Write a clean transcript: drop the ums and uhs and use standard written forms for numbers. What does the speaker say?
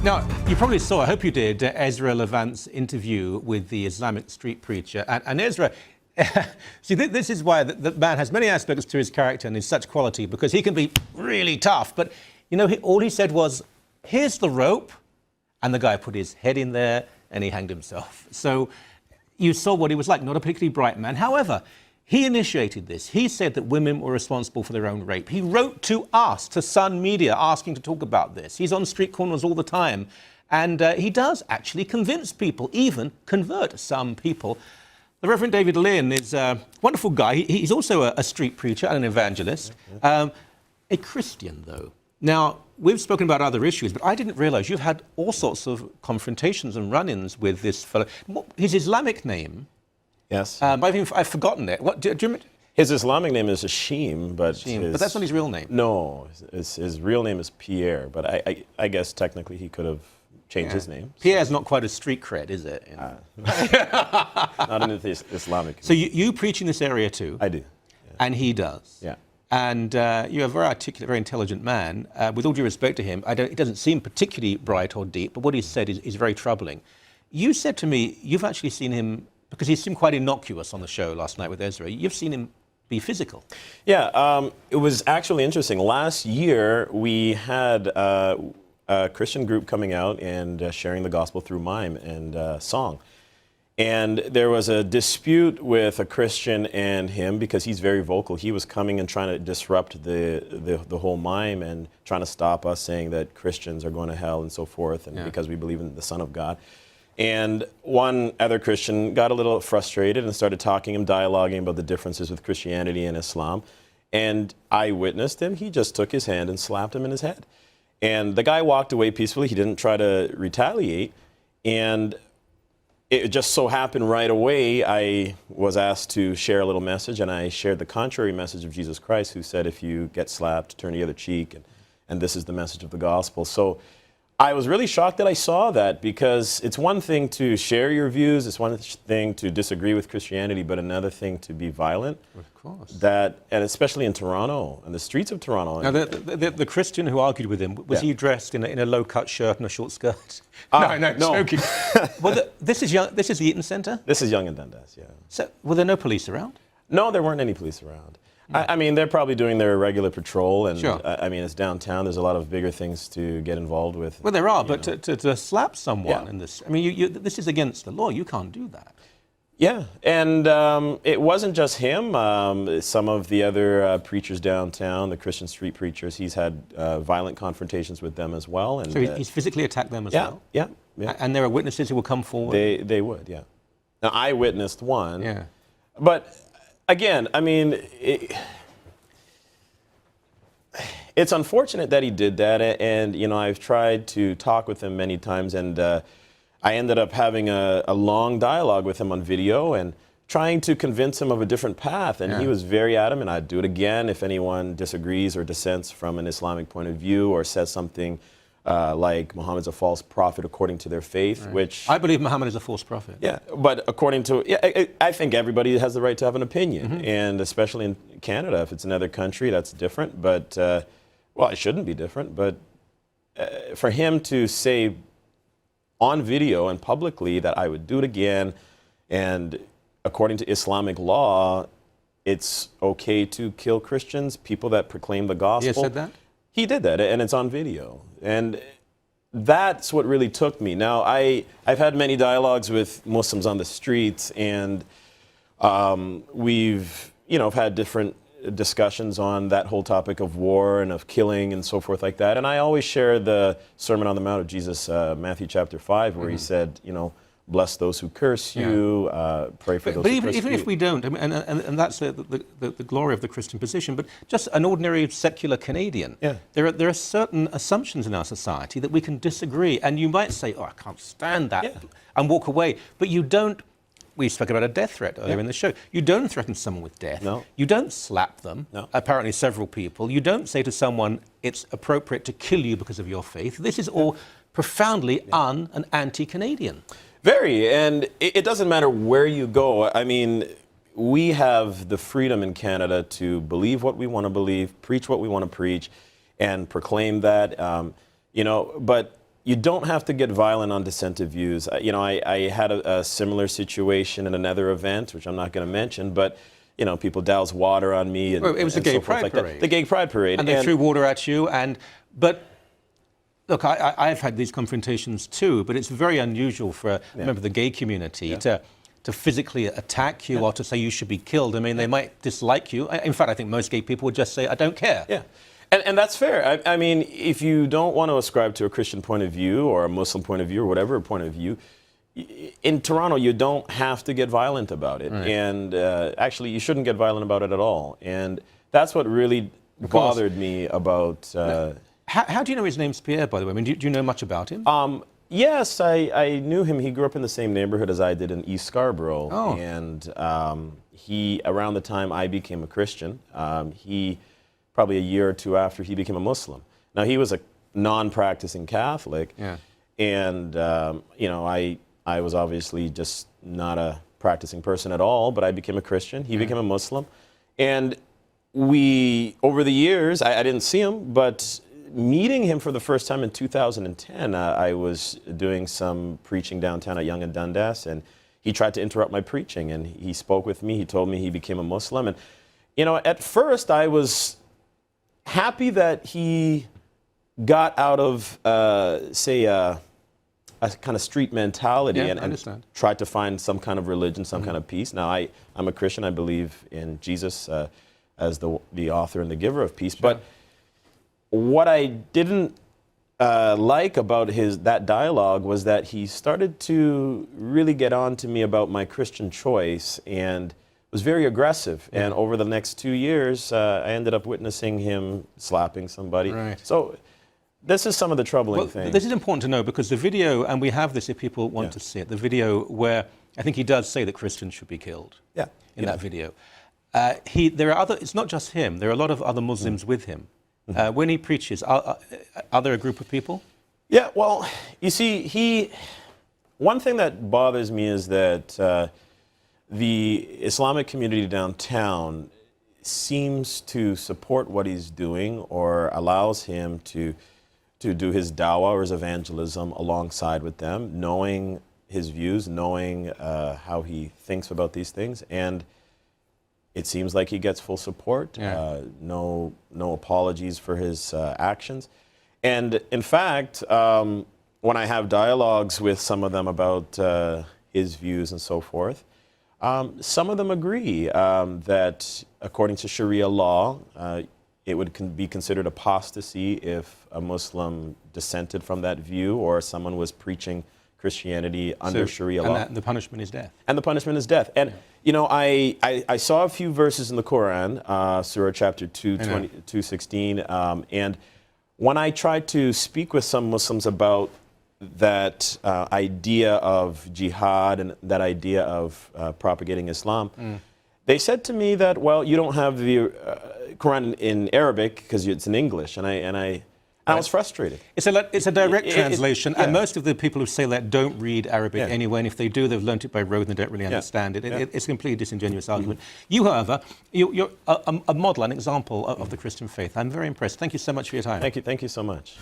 Now, you probably saw, I hope you did, Ezra Levant's interview with the Islamic street preacher. And Ezra, see, this is why the man has many aspects to his character and is such quality, because he can be really tough. But, you know, all he said was, here's the rope. And the guy put his head in there and he hanged himself. So you saw what he was like, not a particularly bright man. However, he initiated this. He said that women were responsible for their own rape. He wrote to us, to Sun Media, asking to talk about this. He's on street corners all the time. And he does actually convince people, even convert some people. The Reverend David Lynn is a wonderful guy. He's also a street preacher and an evangelist. A Christian, though. Now, we've spoken about other issues, but I didn't realize you've had all sorts of confrontations and run-ins with this fellow. His Islamic name... Yes. I've forgotten it. What, do you remember? His Islamic name is Hashim, but but that's not his real name. No, his real name is Pierre, but I guess technically he could have changed his name. Pierre's not quite a street cred, is it? Not in the Islamic. So you preach in this area too? I do. Yeah. And he does? Yeah. And you're a very articulate, very intelligent man. With all due respect to him, he doesn't seem particularly bright or deep, but what he said is very troubling. You said to me, you've actually seen him, because he seemed quite innocuous on the show last night with Ezra, you've seen him be physical. Yeah, it was actually interesting. Last year, we had a Christian group coming out and sharing the gospel through mime and song. And there was a dispute with a Christian and him because he's very vocal. He was coming and trying to disrupt the whole mime and trying to stop us, saying that Christians are going to hell and so forth, and because we believe in the Son of God. And one other Christian got a little frustrated and started talking and dialoguing about the differences with Christianity and Islam. And I witnessed him. He just took his hand and slapped him in his head. And the guy walked away peacefully. He didn't try to retaliate. And it just so happened right away I was asked to share a little message, and I shared the contrary message of Jesus Christ, who said, if you get slapped, turn the other cheek, and this is the message of the gospel. So I was really shocked that I saw that, because it's one thing to share your views, it's one thing to disagree with Christianity, but another thing to be violent. Of course. And especially in Toronto, in the streets of Toronto. Now, the Christian who argued with him, was he dressed in a low-cut shirt and a short skirt? No, joking. Well, this is the Eaton Centre? This is Yonge and Dundas, yeah. So, were there no police around? No, there weren't any police around. I mean, they're probably doing their regular patrol, and I mean, it's downtown. There's a lot of bigger things to get involved with. Well, there are, but to slap someone in this, I mean, this is against the law. You can't do that. Yeah, and it wasn't just him. Some of the other preachers downtown, the Christian street preachers, he's had violent confrontations with them as well. And so he's physically attacked them as well? Yeah. And there are witnesses who will come forward? They would, yeah. Now, I witnessed one. Yeah. But again, I mean, it's unfortunate that he did that, and you know, I've tried to talk with him many times, and I ended up having a long dialogue with him on video and trying to convince him of a different path, and he was very adamant. I'd do it again if anyone disagrees or dissents from an Islamic point of view or says something like Muhammad's a false prophet according to their faith, which... I believe Muhammad is a false prophet. Yeah, but according to... Yeah, I think everybody has the right to have an opinion, and especially in Canada. If it's another country, that's different, but... well, it shouldn't be different, but for him to say on video and publicly that I would do it again, and according to Islamic law, it's okay to kill Christians, people that proclaim the gospel. He said that? He did that, and it's on video. And that's what really took me. Now, I've had many dialogues with Muslims on the streets, and we've, had different discussions on that whole topic of war and of killing and so forth like that. And I always share the Sermon on the Mount of Jesus, Matthew chapter 5, where he said, bless those who curse you, pray for those who persecute. But even if we don't, I mean, and that's the glory of the Christian position, but just an ordinary secular Canadian, there are certain assumptions in our society that we can disagree, and you might say, oh, I can't stand that, and walk away, but you don't. We spoke about a death threat earlier in the show. You don't threaten someone with death. No. You don't slap them, apparently several people. You don't say to someone, it's appropriate to kill you because of your faith. This is all profoundly and anti-Canadian. Very, and it doesn't matter where you go. I mean, we have the freedom in Canada to believe what we want to believe, preach what we want to preach, and proclaim that, but you don't have to get violent on dissentive views. You know, I had a similar situation in another event, which I'm not going to mention, but you know, people doused water on me. And, well, it was the Gay Pride like Parade. The Gay Pride Parade. And they threw water at you. But look, I've had these confrontations too, but it's very unusual for a member of the gay community to physically attack you or to say you should be killed. I mean, they might dislike you. In fact, I think most gay people would just say, I don't care. Yeah. And that's fair. I mean, if you don't want to ascribe to a Christian point of view or a Muslim point of view or whatever point of view, in Toronto, you don't have to get violent about it. Right. And actually, you shouldn't get violent about it at all. And that's what really bothered me about... How do you know his name's Pierre, by the way? I mean, do you know much about him? Yes, I knew him. He grew up in the same neighborhood as I did in East Scarborough. Oh. And he, around the time I became a Christian, he, probably a year or two after, he became a Muslim. Now, he was a non-practicing Catholic. Yeah. And, you know, I was obviously just not a practicing person at all, but I became a Christian. He became a Muslim. And we, over the years, I didn't see him, but meeting him for the first time in 2010, I was doing some preaching downtown at Yonge and Dundas, and he tried to interrupt my preaching, and he spoke with me. He told me he became a Muslim. And, you know, at first I was happy that he got out of, say, a kind of street mentality and tried to find some kind of religion, some kind of peace. Now, I'm a Christian. I believe in Jesus as the author and the giver of peace. Sure. But what I didn't like about that dialogue was that he started to really get on to me about my Christian choice and was very aggressive. Yeah. And over the next 2 years, I ended up witnessing him slapping somebody. Right. So this is some of the troubling things. This is important to know because the video, and we have this if people want to see it, the video where I think he does say that Christians should be killed in that video. There are other, it's not just him, there are a lot of other Muslims with him. When he preaches, are there a group of people? Yeah, well, you see, one thing that bothers me is that the Islamic community downtown seems to support what he's doing or allows him to do his dawah or his evangelism alongside with them, knowing his views, knowing how he thinks about these things. And it seems like he gets full support, no apologies for his actions. And in fact, when I have dialogues with some of them about his views and so forth, some of them agree that according to Sharia law, it would be considered apostasy if a Muslim dissented from that view or someone was preaching Christianity under Sharia law. And the punishment is death. And the punishment is death. And, you know, I saw a few verses in the Quran, Surah chapter 216, and when I tried to speak with some Muslims about that idea of jihad and that idea of propagating Islam, they said to me that, well, you don't have the Quran in Arabic because it's in English, and I was frustrated. It's a direct translation, and most of the people who say that don't read Arabic anyway, and if they do, they've learnt it by rote and they don't really understand it. It's a completely disingenuous argument. You, however, you're a model, an example of the Christian faith. I'm very impressed. Thank you so much for your time. Thank you so much.